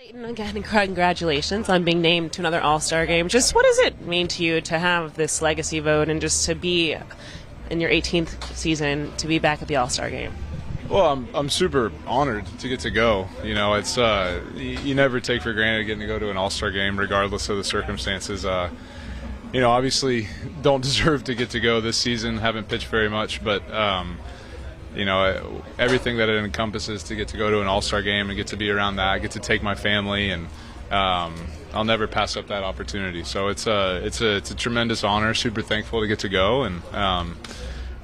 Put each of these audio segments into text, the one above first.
Clayton, again, congratulations on being named to another All-Star Game. Just what does it mean to you to have this legacy vote and just to be in your 18th season to be back at the All-Star Game? Well, I'm super honored to get to go. You know, it's you never take for granted getting to go to an All-Star Game, regardless of the circumstances. You know, obviously, don't deserve to get to go this season. Haven't pitched very much, but you know, everything that it encompasses to get to go to an All-Star Game and get to be around that, get to take my family, and I'll never pass up that opportunity. So it's a tremendous honor. Super thankful to get to go, and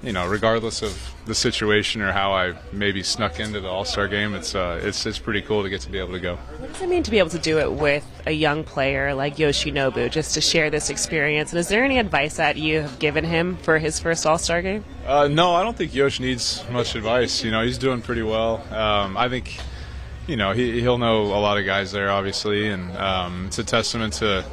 you know, regardless of the situation or how I maybe snuck into the All-Star Game, it's pretty cool to get to be able to go. What does it mean to be able to do it with a young player like Yoshinori, just to share this experience? And is there any advice that you have given him for his first All-Star Game? No, I don't think Yosh needs much advice. You know, he's doing pretty well. I think, you know, he'll know a lot of guys there, obviously, and it's a testament to,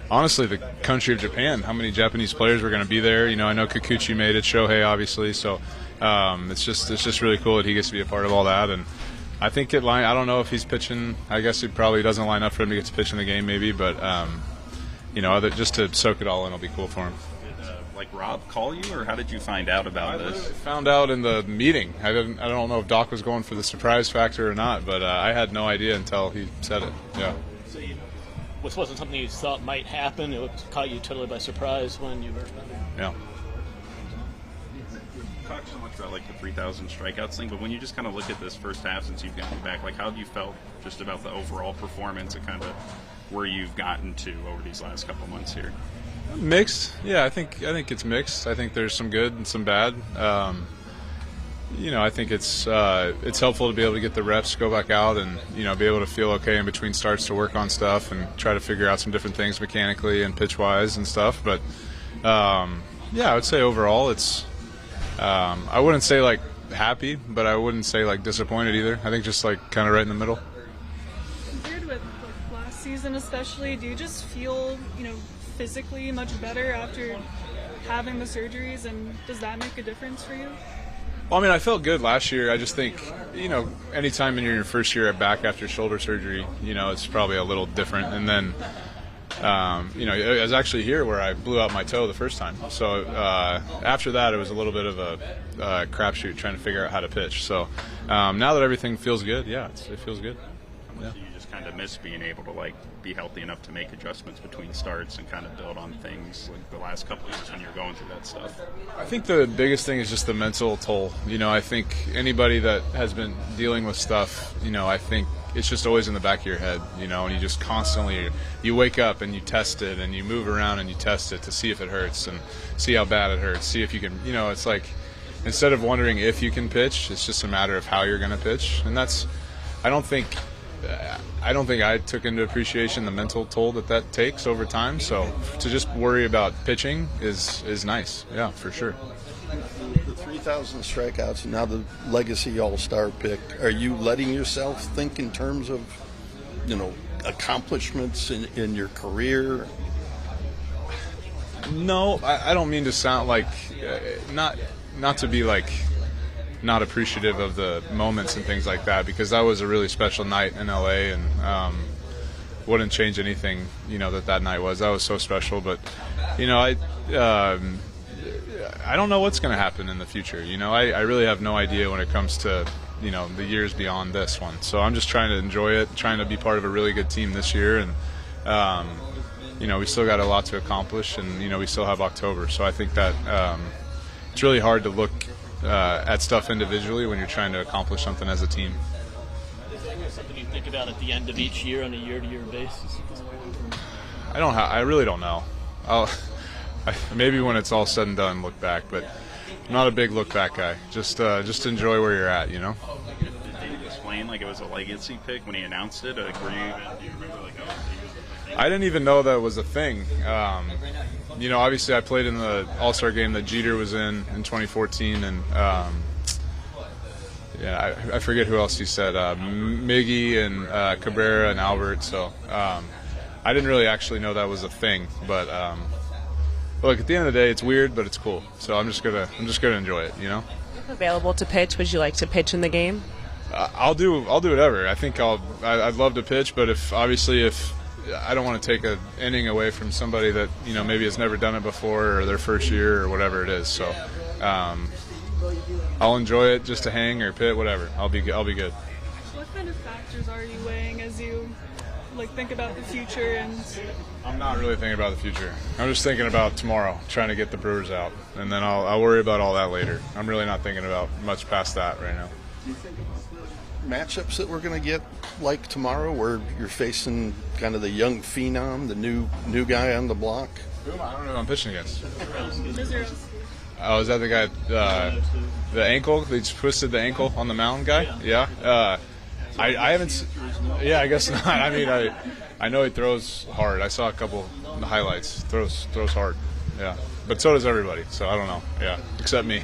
honestly, the country of Japan, how many Japanese players were going to be there. You know, I know Kikuchi made it, Shohei, obviously, so it's just really cool that he gets to be a part of all that. And I think I don't know if he's pitching. I guess he probably doesn't line up for him to get to pitch in the game, maybe, but you know, just to soak it all in will be cool for him. Did Rob call you, or how did you find out about this? I found out in the meeting. I don't know if Doc was going for the surprise factor or not, but I had no idea until he said it. Yeah. So this wasn't something you thought might happen. It caught you totally by surprise when you were. Yeah. Talk so much about like the 3,000 strikeouts thing, but when you just kind of look at this first half since you've gotten back, like how have you felt just about the overall performance and kind of where you've gotten to over these last couple months here? Mixed. Yeah, I think it's mixed. I think there's some good and some bad. You know, I think it's helpful to be able to get the reps, go back out, and you know, be able to feel okay in between starts to work on stuff and try to figure out some different things mechanically and pitch wise and stuff. But yeah, I would say overall it's. I wouldn't say like happy, but I wouldn't say like disappointed either. I think just like kind of right in the middle. Compared with like last season, especially, do you just feel, you know, physically much better after having the surgeries, and does that make a difference for you? Well, I mean, I felt good last year. I just think, you know, anytime in your first year back after shoulder surgery, you know, it's probably a little different. And then, you know, I was actually here where I blew out my toe the first time. So after that, it was a little bit of a crapshoot trying to figure out how to pitch. So now that everything feels good, yeah, it feels good. Yeah. You just kind of miss being able to like be healthy enough to make adjustments between starts and kind of build on things like the last couple of years when you're going through that stuff. I think the biggest thing is just the mental toll. You know, I think anybody that has been dealing with stuff, you know, I think it's just always in the back of your head, you know, and you just constantly, you wake up and you test it and you move around and you test it to see if it hurts and see how bad it hurts, see if you can, you know, it's like instead of wondering if you can pitch, it's just a matter of how you're going to pitch. And that's, I don't think I took into appreciation the mental toll that takes over time. So to just worry about pitching is nice. Yeah, for sure. The 3,000 strikeouts and now the legacy All-Star pick. Are you letting yourself think in terms of, you know, accomplishments in your career? No, I don't mean to sound like not to be like not appreciative of the moments and things like that, because that was a really special night in LA, and wouldn't change anything, you know, that night was. That was so special. But you know, I don't know what's going to happen in the future. You know, I really have no idea when it comes to, you know, the years beyond this one. So I'm just trying to enjoy it, trying to be part of a really good team this year, and you know, we still got a lot to accomplish, and you know, we still have October. So I think that it's really hard to look at stuff individually when you're trying to accomplish something as a team. Is that something you think about at the end of each year on a year-to-year basis? I really don't know. Maybe when it's all said and done, look back, but I'm not a big look back guy. Just enjoy where you're at, you know. Did he explain like it was a legacy pick when he announced it? Like, do you remember like how he was? I didn't even know that was a thing. You know, obviously I played in the All-Star game that Jeter was in 2014, and yeah, I forget who else he said, Miggy and Cabrera and Albert. So I didn't really actually know that was a thing, but look, at the end of the day, it's weird, but it's cool. So I'm just gonna enjoy it, you know. If available to pitch, would you like to pitch in the game? I'll do whatever. I think I'd love to pitch, but if I don't want to take an inning away from somebody that maybe has never done it before or their first year or whatever it is. So I'll enjoy it just to hang or pit, whatever. I'll be good. What kind of factors are you weighing as you think about the future? And I'm not really thinking about the future. I'm just thinking about tomorrow, trying to get the Brewers out, and then I'll worry about all that later. I'm really not thinking about much past that right now. Matchups that we're going to get like tomorrow, where you're facing kind of the young phenom, the new guy on the block? I don't know who I'm pitching against. Misery. Oh, is that the guy, the ankle? They just twisted the ankle on the mound guy? Yeah. I haven't. Yeah, I guess not. I mean, I know he throws hard. I saw a couple of the highlights. Throws hard. Yeah, but so does everybody. So I don't know. Yeah, except me.